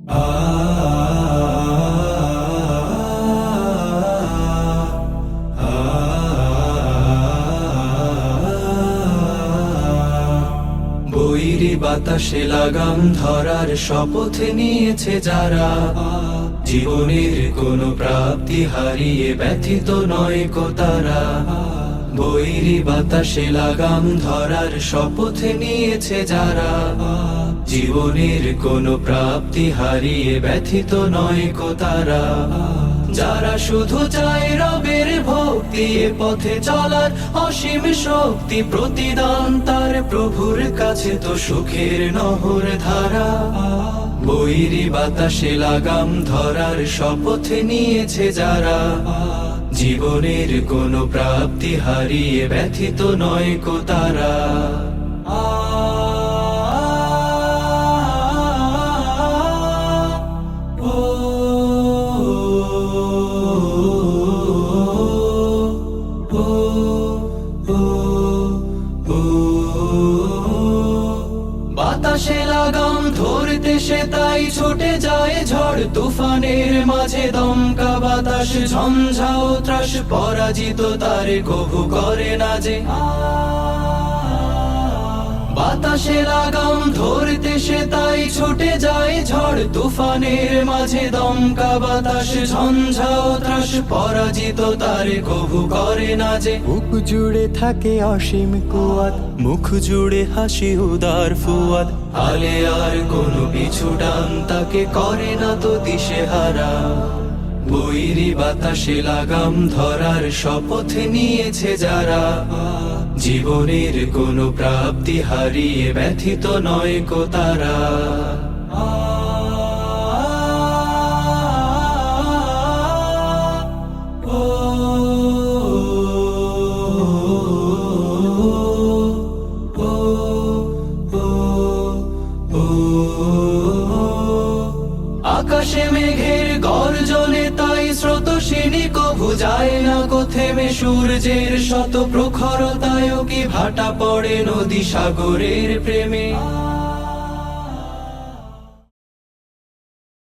বৈরী বাতাসে লাগাম ধরার শপথ নিয়েছে যারা, জীবনের কোনো প্রাপ্তি হারিয়ে ব্যথিত নয় কো তারা। বৈরী বাতাসে লাগাম ধরার শপথ নিয়েছে যারা, জীবনের কোনো প্রাপ্তি হারিয়ে ব্যথিত নয় কো তারা। যারা শুধু চায় রবের ভক্তি, এ পথে চলার অসীম শক্তি, প্রতিদান তার প্রভুর কাছে তো সুখের নহর ধারা। বৈরী বাতাসে লাগাম ধরার শপথ নিয়েছে যারা, জীবনের কোনো প্রাপ্তি হারিয়ে ব্যথিত নয় কো তারা। বাতাসে লাগাম ধরতে সে তাই ছুটে যায় ঝড় তুফানের মাঝে, দমকা বাতাস ঝঞ্ঝাও ত্রাস, পরাজিত তারে কভু করে না যে। বাতাসে লাগাম ধরতে সে তাই ছুটে যায় ঝড় তুফানের মাঝে, দমকা বাতাস ঝঞ্ঝাও ত্রাস, পরাজিত তারে কভু করে না যে। বুক জুড়ে থাকে অসীম কুয়াত, মুখ জুড়ে হাসি উদার ফুয়াদ, হালে আর কোনো পিছু ডান তাকে করে না তো দিশেহারা। বৈরী বাতাসে লাগাম ধরার শপথ নিয়েছে যারা, জীবনের কোনো প্রাপ্তি হারিয়ে ব্যথিত নয় কো তারা। আকাশে মেঘের গর্জনে তাই স্রোতস্বিনী কভু যায় না কো থেমে, সূর্যের শত প্রখরতায়ও কি ভাটা পড়ে নদী সাগরের প্রেমে।